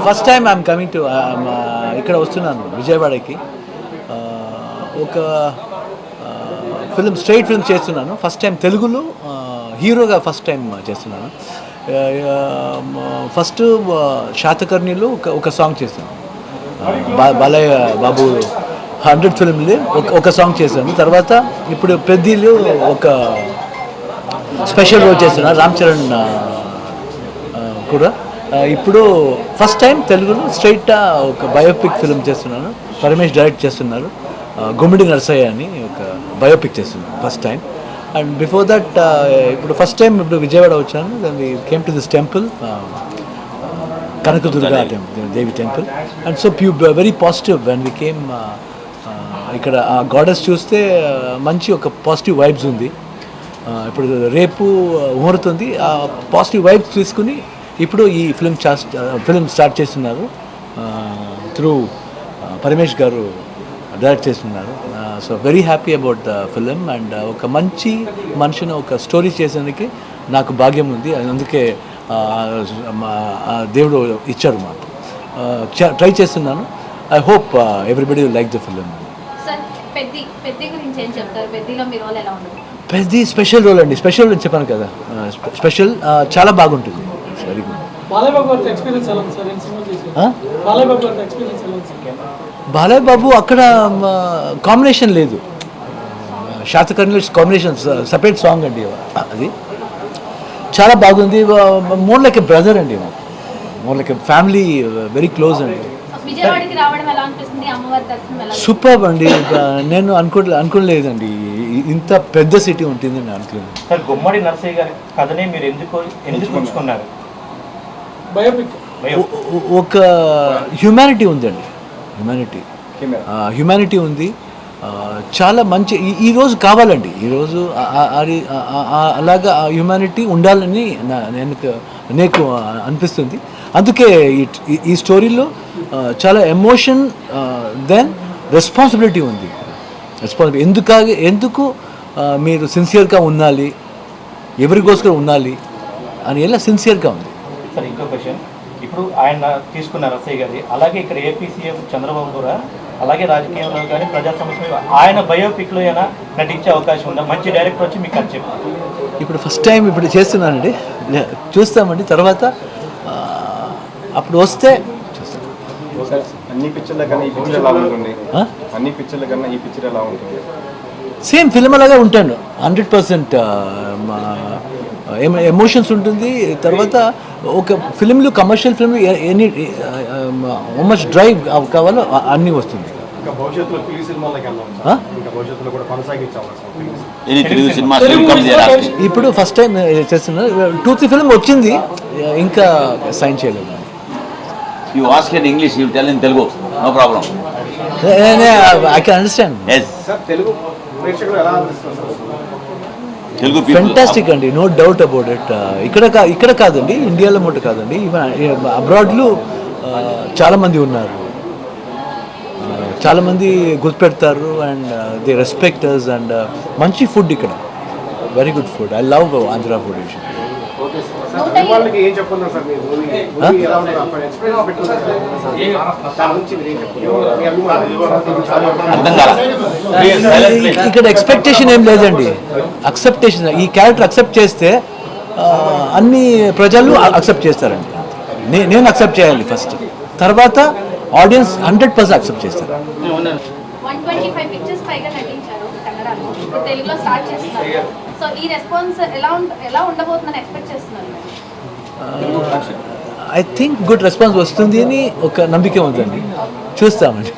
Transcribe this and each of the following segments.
First time I'm coming to ఇక్కడ వస్తున్నాను విజయవాడకి. ఒక ఫిల్మ్ స్ట్రైట్ ఫిల్మ్ చేస్తున్నాను ఫస్ట్ టైం తెలుగులో, హీరోగా ఫస్ట్ టైం చేస్తున్నాను. ఫస్ట్ శాతకర్ణిలో ఒక సాంగ్ చేశాను, బాలయ్య బాబు 100 ఫిల్మ్లో ఒక సాంగ్ చేశాను. తర్వాత ఇప్పుడు పెద్దీలో ఒక స్పెషల్ రోల్ చేస్తున్నాను, రామ్ చరణ్ కూడా. ఇప్పుడు ఫస్ట్ టైం తెలుగులో స్ట్రైట్ ఒక బయోపిక్ ఫిల్మ్ చేస్తున్నాను, పరమేష్ డైరెక్ట్ చేస్తున్నారు. గుమ్మిడి నరసయ్య అని ఒక బయోపిక్ చేస్తున్నాను first time. And before that ఇప్పుడు ఫస్ట్ టైం ఇప్పుడు విజయవాడ వచ్చాను. Then we came to this temple, Kanakadurga Devi temple. And so very positive when we came. ఇక్కడ ఆ గాడెస్ చూస్తే మంచి ఒక పాజిటివ్ వైబ్స్ ఉంది. ఇప్పుడు రేపు ముహూర్తుంది, ఆ పాజిటివ్ వైబ్స్ తీసుకుని ఇప్పుడు ఈ ఫిల్మ్ స్టార్ట్ చేస్తున్నారు. త్రూ పరమేష్ గారు డైరెక్ట్ చేస్తున్నారు. So very happy about the film. And ఒక మంచి మనిషిని ఒక స్టోరీ చేసేందుకు నాకు భాగ్యం ఉంది. అందుకే దేవుడు ఇచ్చాడు మాకు. ట్రై చేస్తున్నాను. I hope everybody like the film. పెద్ద స్పెషల్ రోల్ అండి. స్పెషల్ అని చెప్పాను కదా, స్పెషల్ చాలా బాగుంటుంది. Very good. బాలయ్య బాబు అక్కడ కాంబినేషన్ లేదు, శాతకర్ణిలో కాంబినేషన్ సపరేట్ సాంగ్ అండి. అది చాలా బాగుంది. మోర్ లైక్ ఎ బ్రదర్ అండి, more like a family, very close అండి. సూపర్ అండి. నేను అనుకోలేదండి ఇంత పెద్ద సిటీ ఉంటుంది అని అనుకోలేదు. గుమ్మడి నరసయ్య గారి కథనే మీరు ఎందుకు ఎంచుకున్నారు? ఒక హ్యూమానిటీ ఉందండి, హ్యూమానిటీ ఉంది. చాలా మంచి ఈరోజు కావాలండి, ఈరోజు అలాగా హ్యూమానిటీ ఉండాలని నాకు అనిపిస్తుంది. అందుకే ఈ స్టోరీలో చాలా ఎమోషన్ దెన్ రెస్పాన్సిబిలిటీ ఉంది. ఎందుకు మీరు సిన్సియర్గా ఉండాలి, ఎవరికోసం ఉండాలి అని ఎలా సిన్సియర్గా ఉంది. సార్ ఇంకో క్వశ్చన్, ఇప్పుడు ఆయన తీసుకున్న రసయ్య గారి, అలాగే ఇక్కడ ఏపీ సీఎం చంద్రబాబు కూడా అలాగే రాజకీయంలో కానీ ప్రజా సమస్యలు ఆయన బయోపిక్లో అయినా నటించే అవకాశం ఉందా? మంచి డైరెక్టర్ వచ్చి మీకు అది చెప్పారు. ఇప్పుడు ఫస్ట్ టైం ఇప్పుడు చేస్తున్నానండి, చూస్తామండి. తర్వాత అప్పుడు వస్తే చూస్తాం. అన్ని పిక్చర్ల కన్నా ఈ పిక్చర్ ఎలా ఉంటుంది? అన్ని పిక్చర్ల కన్నా ఈ పిక్చర్ ఎలా ఉంటుంది? సేమ్ ఫిల్మ్ అలాగే ఉంటాను. 100% ఎమోషన్స్ ఉంటుంది. తర్వాత ఒక ఫిల్మ్లు, commercial film any much drive కావాలో అన్నీ వస్తుంది. ఇప్పుడు ఫస్ట్ టైం చేస్తున్నా, 2-3 ఫిల్మ్ వచ్చింది, ఇంకా సైన్ చేయలేదు. You ask in English, you tell in Telugu, no problem. I can understand. Yes. Sir, Telugu ప్రేక్షకులు ఎలా అనిపిస్తుంది? Telugu people. Fantastic అండి, నో డౌట్ అబౌట్ ఇట్. ఇక్కడ కాదండి, ఇండియాలో మొట్ట కాదండి, ఈవెన్ అబ్రాడ్లో చాలామంది ఉన్నారు, చాలామంది గుర్తుపెడతారు. And they respecters. అండ్ మంచి ఫుడ్ ఇక్కడ, very good food. I love Andhra food. వాళ్ళకి ఏం చెప్పుకున్నారు సార్? మీరు మూవీ ఎలా ఉంటుంది? ఎక్స్పీరియన్స్ పెట్టుకున్నారు దాని గురించి మీరు ఏం చెప్తున్నారు? ఇక్కడ ఎక్స్పెక్టేషన్ ఏం లేదండి, అక్సెప్టేషన్. ఈ క్యారెక్టర్ అక్సెప్ట్ చేస్తే అన్ని ప్రజలు అక్సెప్ట్ చేస్తారండి. నేను అక్సెప్ట్ చేయాలి ఫస్ట్, తర్వాత ఆడియన్స్ 100% అక్సెప్ట్ చేస్తారు. 125 పిక్చర్స్ పైగా నటించారు కన్నడలో, తెలుగులో స్టార్ట్ చేస్తున్నారు. సో ఈ రెస్పాన్స్ ఎలా ఉండబోతుందని ఎక్స్పెక్ట్ చేస్తున్నారు? ఐ థింక్ గుడ్ రెస్పాన్స్ వస్తుంది అని ఒక నమ్మకం ఉందండి, చూస్తామండి.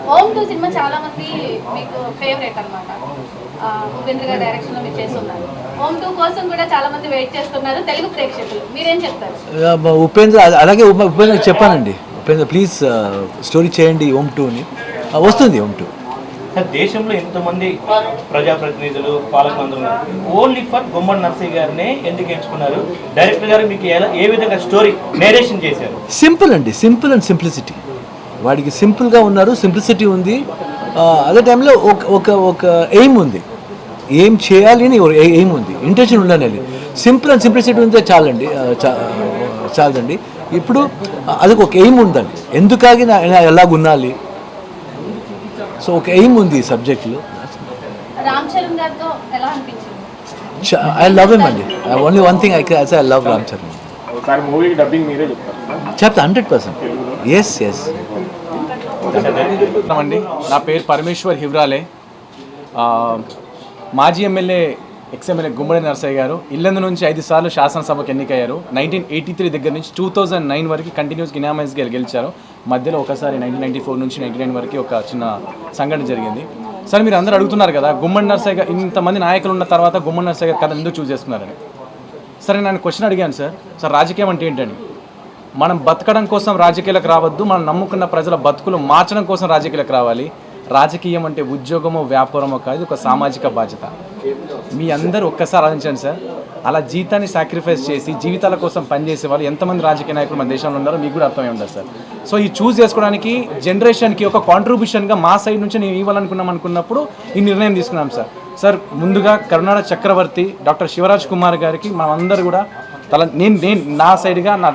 హోమ్ 2 సినిమా చాలా మంది మీకు ఫేవరెట్ అన్నమాట. ఉపేంద్ర గారి డైరెక్షన్లో మీరు చేస్తున్నారు. హోమ్ 2 కోసం కూడా చాలా మంది వెయిట్ చేస్తున్నారు తెలుగు ప్రేక్షకులు, మీరేం చెప్తారు? ఉపేంద్ర అలాగే ఉపేంద్ర చెప్పానండి, ఉపేంద్ర ప్లీజ్ స్టోరీ చేయండి హోమ్ 2 అని. వస్తుంది హోమ్ 2. సార్ దేశంలో ఎంతమంది ప్రజాప్రతినిధులు, పాలకులందరూ ఓన్లీ ఫర్ గుమ్మడి నరసయ్య గారినే ఎందుకు ఎంచుకున్నారు? డైరెక్టర్ గారు మీకు ఏ విధంగా స్టోరీ నేరేషన్ చేశారు? సింపుల్ అండి, సింపుల్ అండ్ సింప్లిసిటీ. వాడికి సింపుల్గా ఉన్నారు, సింప్లిసిటీ ఉంది. అదే టైంలో ఒక ఎయిమ్ ఉంది, ఏం చేయాలి అని ఎయిమ్ ఉంది, ఇంటెన్షన్ ఉండాలి. సింపుల్ అండ్ సింప్లిసిటీ ఉంటే చాలండి, చాలండి. ఇప్పుడు అది ఒక ఎయిమ్ ఉందండి, ఎందుకాగి ఎలాగ ఉండాలి. సో ఒక ఎయిమ్ ఉంది ఈ సబ్జెక్ట్లో. రామ్ చరణ్ గారితో ఎలా అనిపించింది? ఐ లవ్ హిమ్ అండి. Only one thing I love Ram Charan. ఒకసారి మూవీకి డబ్బింగ్ మీరే చెప్తారు. చెప్తా 100%. ఎస్ అండి, నా పేరు పరమేశ్వర్ హివ్రాలే. మాజీ ఎమ్మెల్యే ఎక్స్ఎమ్మెల్యే గుమ్మడి నరసయ్య గారు ఇల్లందు నుంచి 5 సార్లు శాసనసభకు ఎన్నికయ్యారు. 1983 దగ్గర నుంచి 2009 వరకు కంటిన్యూస్గా ఇనామస్గా గెలిచారు. మధ్యలో ఒకసారి 1994 నుంచి 99 వరకు ఒక చిన్న సంఘటన జరిగింది. సార్ మీరు అందరూ అడుగుతున్నారు కదా, గుమ్మడి నరసయ్య గారు ఇంతమంది నాయకులు ఉన్న తర్వాత గుమ్మడి నరసయ్య గారు కథ ఎందుకు చూస్ చేసుకున్నారని. సరే నేను క్వశ్చన్ అడిగాను సార్ రాజకీయం అంటే ఏంటని. మనం బతకడం కోసం రాజకీయాలకు రావద్దు, మనం నమ్ముకున్న ప్రజల బతుకులు మార్చడం కోసం రాజకీయాలకు రావాలి. రాజకీయం అంటే ఉద్యోగమో వ్యాపారమో కాదు, ఒక సామాజిక బాధ్యత. మీ అందరూ ఒక్కసారి ఆలోచించండి సార్, అలా జీతాన్ని సాక్రిఫైస్ చేసి జీవితాల కోసం పనిచేసే వాళ్ళు ఎంతమంది రాజకీయ నాయకులు మన దేశంలో ఉన్నారో మీకు కూడా అర్థమై ఉండదు సార్. సో ఈ చూస్ చేసుకోవడానికి జనరేషన్కి ఒక కాంట్రిబ్యూషన్గా మా సైడ్ నుంచి నేను ఇవ్వాలనుకున్నాం అనుకున్నప్పుడు ఈ నిర్ణయం తీసుకున్నాం సార్. సార్ ముందుగా కర్ణాటక చక్రవర్తి డాక్టర్ శివరాజ్ కుమార్ గారికి మనం అందరూ కూడా నేను నా సైడ్గా నా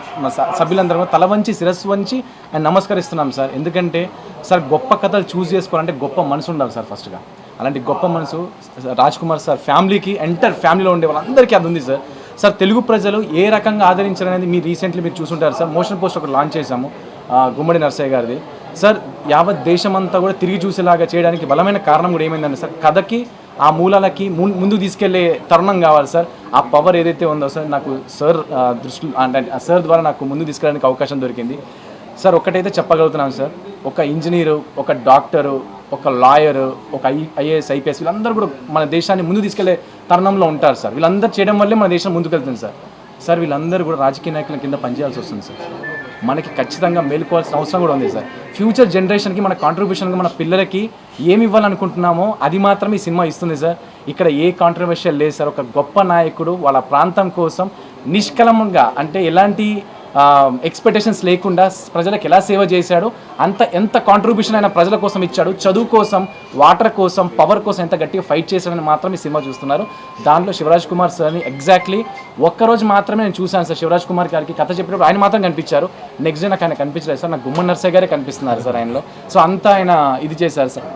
సభ్యులందరూ కూడా తల వంచి శిరస్సు వంచి ఆయన నమస్కరిస్తున్నాం సార్. ఎందుకంటే సార్ గొప్ప కథలు చూస్ చేసుకోవాలంటే గొప్ప మనసు ఉండాలి సార్. ఫస్ట్గా అలాంటి గొప్ప మనసు రాజ్ కుమార్ సార్ ఫ్యామిలీకి, ఎంటర్ ఫ్యామిలీలో ఉండే వాళ్ళందరికీ అది ఉంది సార్. సార్ తెలుగు ప్రజలు ఏ రకంగా ఆదరించారనేది మీరు రీసెంట్లీ మీరు చూసుంటారు సార్. మోషన్ పోస్ట్ ఒకటి లాంచ్ చేశాము గుమ్మడి నరసయ్య గారిది. సార్ యావత్ దేశమంతా కూడా తిరిగి చూసేలాగా చేయడానికి బలమైన కారణం కూడా ఏమైందంటే సార్, కథకి ఆ మూలాలకి ముందుకు తీసుకెళ్లే తరుణం కావాలి సార్. ఆ పవర్ ఏదైతే ఉందో సార్ నాకు సార్ దృష్టి అంటే సార్ ద్వారా నాకు ముందుకు తీసుకెళ్ళడానికి అవకాశం దొరికింది సార్. ఒక్కటైతే చెప్పగలుగుతున్నాను సార్, ఒక ఇంజనీరు, ఒక డాక్టరు, ఒక లాయరు, ఒక ఐఏఎస్ ఐపీఎస్ వీళ్ళందరూ కూడా మన దేశాన్ని ముందుకు తీసుకెళ్లే తరుణంలో ఉంటారు సార్. వీళ్ళందరూ చేయడం వల్లే మన దేశం ముందుకెళ్తుంది సార్. సార్ వీళ్ళందరూ కూడా రాజకీయ నాయకుల కింద పనిచేయాల్సి వస్తుంది సార్. మనకి ఖచ్చితంగా మేలుకోవాల్సిన అవసరం కూడా ఉంది సార్. ఫ్యూచర్ జనరేషన్కి మన కాంట్రిబ్యూషన్గా మన పిల్లలకి ఏమి ఇవ్వాలనుకుంటున్నామో అది మాత్రం ఈ సినిమా ఇస్తుంది సార్. ఇక్కడ ఏ కాంట్రవర్షియల్ లేదు సార్. ఒక గొప్ప నాయకుడు వాళ్ళ ప్రాంతం కోసం నిష్కలంగా అంటే ఎలాంటి ఎక్స్పెక్టేషన్స్ లేకుండా ప్రజలకు ఎలా సేవ చేశాడు, ఎంత కాంట్రిబ్యూషన్ అయినా ప్రజల కోసం ఇచ్చాడు, చదువు కోసం, వాటర్ కోసం, పవర్ కోసం ఎంత గట్టిగా ఫైట్ చేశాడని మాత్రం ఈ సినిమా చూస్తున్నారు. దాంట్లో శివరాజ్ కుమార్ సార్ని ఎగ్జాక్ట్లీ ఒక్కరోజు మాత్రమే నేను చూశాను సార్. శివరాజ్ కుమార్ గారికి కథ చెప్పినప్పుడు ఆయన మాత్రం కనిపించారు. నెక్స్ట్ డే నాకు ఆయన కనిపించలేదు సార్. నాకు గుమ్మడి నరసయ్య గారే కనిపిస్తున్నారు సార్ ఆయనలో. సో అంతా ఆయన ఇది చేశారు sir.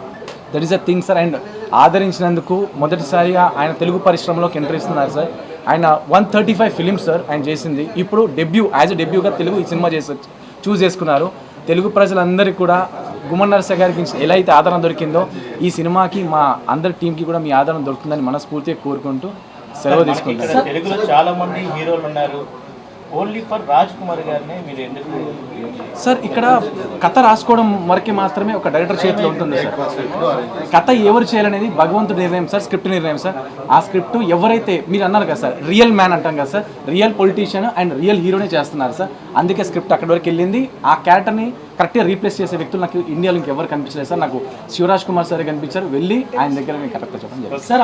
That is a thing sir. And ఆదరించినందుకు మొదటిసారిగా ఆయన తెలుగు పరిశ్రమలోకి ఎంట్రీ ఇస్తున్నారు సార్. ఆయన 135 ఫిలిమ్స్ సార్ ఆయన చేసింది. ఇప్పుడు యాజ్ ఎ డెబ్యూగా తెలుగు ఈ సినిమా చూస్ చేసుకున్నారు. తెలుగు ప్రజలందరికీ కూడా గుమ్మడి నరసయ్య గారికి ఎలా అయితే ఆదరణ దొరికిందో ఈ సినిమాకి మా అందరి టీంకి కూడా మీ ఆదరణ దొరుకుతుందని మనస్ఫూర్తిగా కోరుకుంటూ సెలవు తీసుకుంటారు. తెలుగులో చాలా మంది హీరోలు ఉన్నారు, ఓన్లీ ఫర్ రాజ్ కుమార్ గారిని మీరు ఎందుకు సార్? ఇక్కడ కథ రాసుకోవడం వరకే మాత్రమే ఒక డైరెక్టర్ చేతిలో ఉంటుంది సార్. కథ ఎవరు చేయాలనేది భగవంతుడి నిర్ణయం సార్, స్క్రిప్ట్ నిర్ణయం సార్. ఆ స్క్రిప్ట్ ఎవరైతే మీరు అన్నారు కదా సార్, రియల్ మ్యాన్ అంటాం కదా sir, real politician and real హీరోనే చేస్తున్నారు సార్. అందుకే స్క్రిప్ట్ అక్కడి వరకు వెళ్ళింది. ఆ క్యారెక్టర్ని కరెక్ట్గా రీప్లేస్ చేసే వ్యక్తులు నాకు ఇండియాలో ఇంకెవరు కనిపించలేదు సార్. నాకు శివరాజ్ కుమార్ సార్ కనిపించారు. వెళ్ళి ఆయన దగ్గర నేను కరెక్ట్గా చెప్పడం జరిగింది సార్.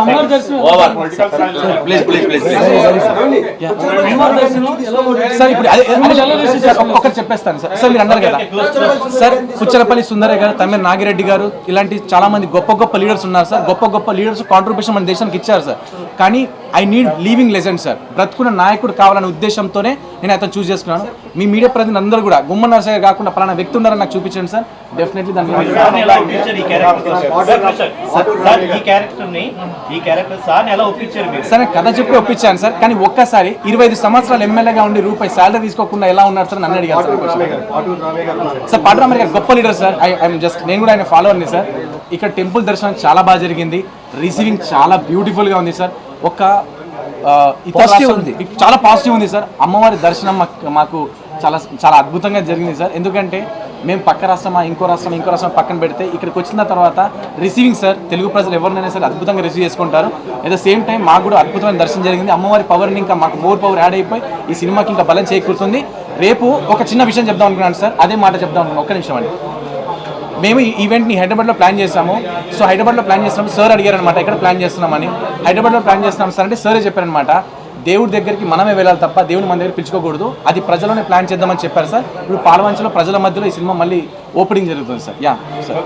సార్ ఇప్పుడు ఒకటి చెప్పేస్తాను సార్. సార్ మీరు అన్నారు కదా సార్, పుచ్చలపల్లి సుందరయ్య గారు, తమిళ నాగిరెడ్డి గారు ఇలాంటి చాలా మంది గొప్ప లీడర్స్ ఉన్నారు సార్. గొప్ప లీడర్స్ కాంట్రిబ్యూషన్ మన దేశానికి ఇచ్చారు సార్. కానీ I need living legend sir. బ్రతుకున్న నాయకుడు కావాలనే ఉద్దేశంతోనే నేను అతను చూస్ చేసుకున్నాను. మీ మీడియా ప్రతినిధులు అందరూ కూడా గుమ్మడి నరసయ్య కాకుండా పలానా వ్యక్తి ఉన్నారని నాకు చూపించండి సార్. డెఫినెట్లీ దాన్ని సార్ కథ చెప్పి ఒప్పించాను సార్. కానీ ఒక్కసారి 25 సంవత్సరాలు ఎమ్మెల్యేగా ఉండి రూపాయి శాలరీ తీసుకోకుండా ఎలా ఉన్నారు సార్ నన్ను అడిగారు సార్. పాటరామయ్య గారు గొప్ప లీడర్ సార్. ఐఎమ్ జస్ట్ నేను కూడా ఆయన ఫాలోవర్ని సార్. ఇక్కడ టెంపుల్ దర్శనం చాలా బాగా జరిగింది. రిసీవింగ్ చాలా బ్యూటిఫుల్గా ఉంది సార్. ఒక చాలా పాజిటివ్ ఉంది సార్. అమ్మవారి దర్శనం మాకు చాలా అద్భుతంగా జరిగింది సార్. ఎందుకంటే మేము పక్క రాష్ట్రం ఇంకో రాష్ట్రం పక్కన పెడితే ఇక్కడికి వచ్చిన తర్వాత రిసీవింగ్ సార్, తెలుగు ప్రజలు ఎవరినైనా సరే అద్భుతంగా రిసీవ్ చేసుకుంటారు. అట్ ద సేమ్ టైం మాకు కూడా అద్భుతమైన దర్శనం జరిగింది. అమ్మవారి పవర్ని ఇంకా మాకు మోర్ పవర్ యాడ్ అయిపోయి ఈ సినిమాకి ఇంకా బలం చేకూరుతుంది. రేపు ఒక చిన్న విషయం చెప్దాం అనుకున్నాను సార్. అదే మాట చెప్దాం అనుకున్నాను. ఒక్క నిమిషం అండి. మేము ఈ ఈవెంట్ని హైదరాబాద్లో ప్లాన్ చేసాము. సో హైదరాబాద్లో ప్లాన్ చేస్తున్నాం. సార్ అడిగారనమాట ఎక్కడ ప్లాన్ చేస్తున్నామని. హైదరాబాద్లో ప్లాన్ చేస్తున్నాం సార్ అంటే సారే చెప్పారనమాట, దేవుడి దగ్గరికి మనమే వెళ్ళాలి తప్ప దేవుని మన దగ్గర పిలుచుకోకూడదు, అది ప్రజలోనే ప్లాన్ చేద్దామని చెప్పారు సార్. ఇప్పుడు పాలవంచలో ప్రజల మధ్యలో ఈ సినిమా మళ్ళీ ఓపెనింగ్ జరుగుతుంది సార్. Yeah sir.